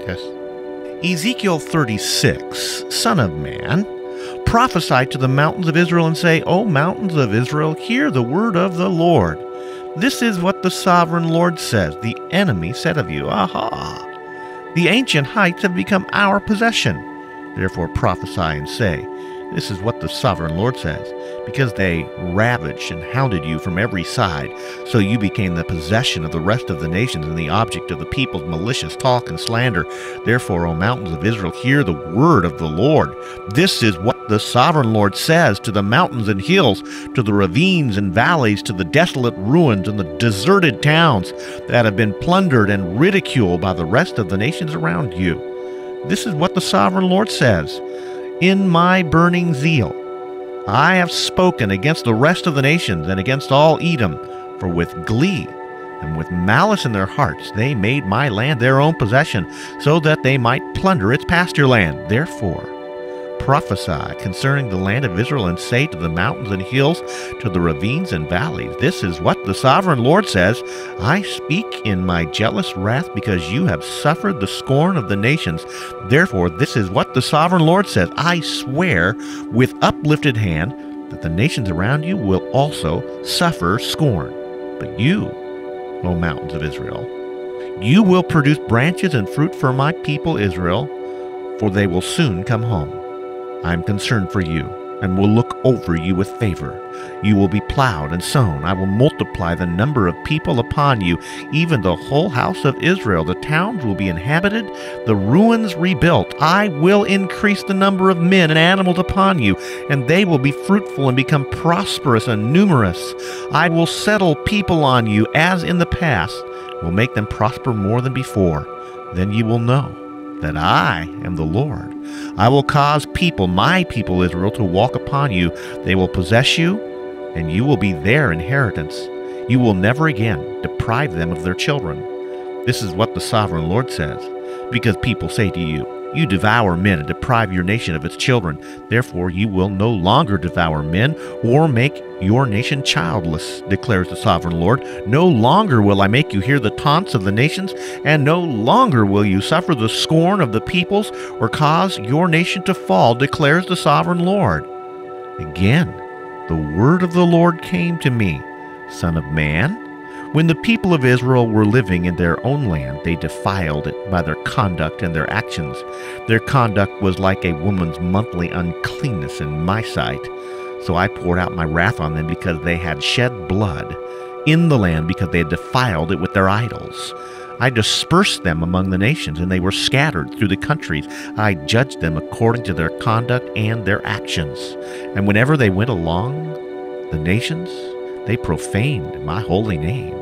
Yes. Ezekiel 36, Son of man, prophesy to the mountains of Israel and say, O mountains of Israel, hear the word of the Lord. This is what the sovereign Lord says. The enemy said of you, Aha! The ancient heights have become our possession. Therefore prophesy and say, This is what the sovereign Lord says. Because they ravaged and hounded you from every side, so you became the possession of the rest of the nations and the object of the people's malicious talk and slander. Therefore, O mountains of Israel, hear the word of the Lord. This is what the sovereign Lord says to the mountains and hills, to the ravines and valleys, to the desolate ruins and the deserted towns that have been plundered and ridiculed by the rest of the nations around you. This is what the sovereign Lord says. In my burning zeal, I have spoken against the rest of the nations and against all Edom, for with glee and with malice in their hearts they made my land their own possession, so that they might plunder its pasture land. Therefore prophesy concerning the land of Israel and say to the mountains and hills, to the ravines and valleys, This is what the sovereign Lord says. I speak in my jealous wrath because you have suffered the scorn of the nations. Therefore this is what the sovereign Lord says. I swear with uplifted hand that the nations around you will also suffer scorn. But you, O mountains of Israel, you will produce branches and fruit for my people Israel, for they will soon come home. I am concerned for you, and will look over you with favor. You will be plowed and sown. I will multiply the number of people upon you, even the whole house of Israel. The towns will be inhabited, the ruins rebuilt. I will increase the number of men and animals upon you, and they will be fruitful and become prosperous and numerous. I will settle people on you as in the past, will make them prosper more than before. Then you will know that I am the Lord. I will cause people, my people Israel, to walk upon you. They will possess you, and you will be their inheritance. You will never again deprive them of their children. This is what the sovereign Lord says. Because people say to you, You devour men and deprive your nation of its children. Therefore you will no longer devour men or make your nation childless, declares the sovereign Lord. No longer will I make you hear the taunts of the nations, and no longer will you suffer the scorn of the peoples or cause your nation to fall, declares the sovereign Lord. Again, the word of the Lord came to me, Son of man. When the people of Israel were living in their own land, they defiled it by their conduct and their actions. Their conduct was like a woman's monthly uncleanness in my sight. So I poured out my wrath on them because they had shed blood in the land, because they had defiled it with their idols. I dispersed them among the nations, and they were scattered through the countries. I judged them according to their conduct and their actions. And whenever they went along the nations, they profaned my holy name.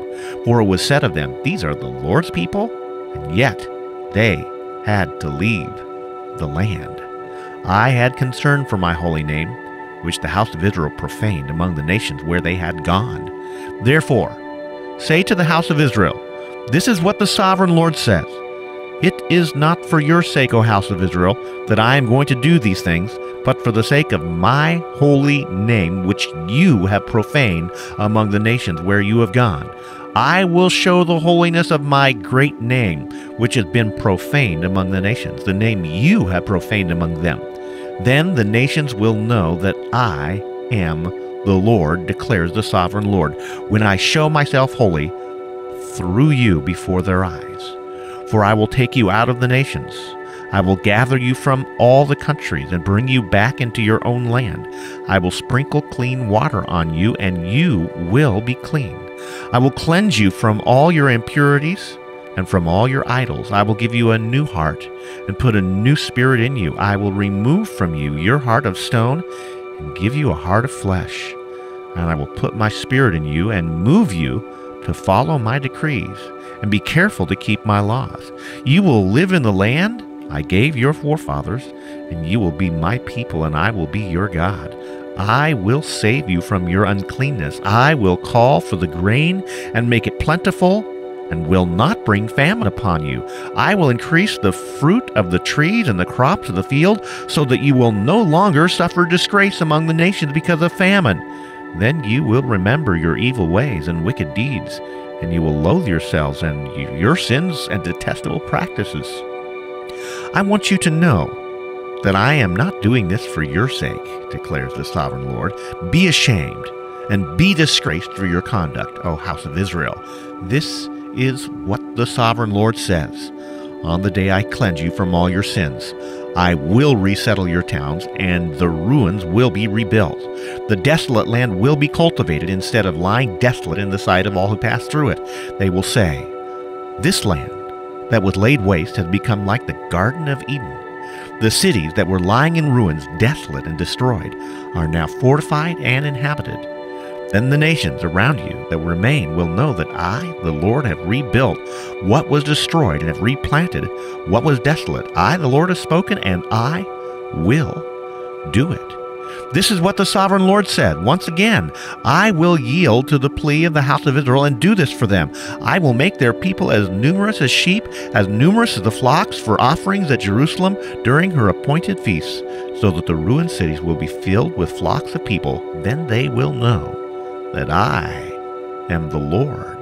For it was said of them, These are the Lord's people, and yet they had to leave the land. I had concern for my holy name, which the house of Israel profaned among the nations where they had gone. Therefore, say to the house of Israel, This is what the sovereign Lord says. It is not for your sake, O house of Israel, that I am going to do these things, but for the sake of my holy name, which you have profaned among the nations where you have gone. I will show the holiness of my great name, which has been profaned among the nations, the name you have profaned among them. Then the nations will know that I am the Lord, declares the sovereign Lord, when I show myself holy through you before their eyes. For I will take you out of the nations. I will gather you from all the countries and bring you back into your own land. I will sprinkle clean water on you, and you will be clean. I will cleanse you from all your impurities and from all your idols. I will give you a new heart and put a new spirit in you. I will remove from you your heart of stone and give you a heart of flesh. And I will put my spirit in you and move you to follow my decrees and be careful to keep my laws. You will live in the land I gave your forefathers, and you will be my people, and I will be your God. I will save you from your uncleanness. I will call for the grain and make it plentiful, and will not bring famine upon you. I will increase the fruit of the trees and the crops of the field, so that you will no longer suffer disgrace among the nations because of famine. Then you will remember your evil ways and wicked deeds, and you will loathe yourselves and your sins and detestable practices. I want you to know that I am not doing this for your sake, declares the sovereign Lord. Be ashamed and be disgraced for your conduct, O house of Israel. This is what the sovereign Lord says. On the day I cleanse you from all your sins, I will resettle your towns, and the ruins will be rebuilt. The desolate land will be cultivated instead of lying desolate in the sight of all who pass through it. They will say, "This land that was laid waste has become like the Garden of Eden. The cities that were lying in ruins, desolate and destroyed, are now fortified and inhabited. Then the nations around you that remain will know that I, the Lord, have rebuilt what was destroyed and have replanted what was desolate. I, the Lord, have spoken, and I will do it." This is what the sovereign Lord said. Once again, I will yield to the plea of the house of Israel and do this for them. I will make their people as numerous as sheep, as numerous as the flocks, for offerings at Jerusalem during her appointed feasts, so that the ruined cities will be filled with flocks of people. Then they will know that I am the Lord.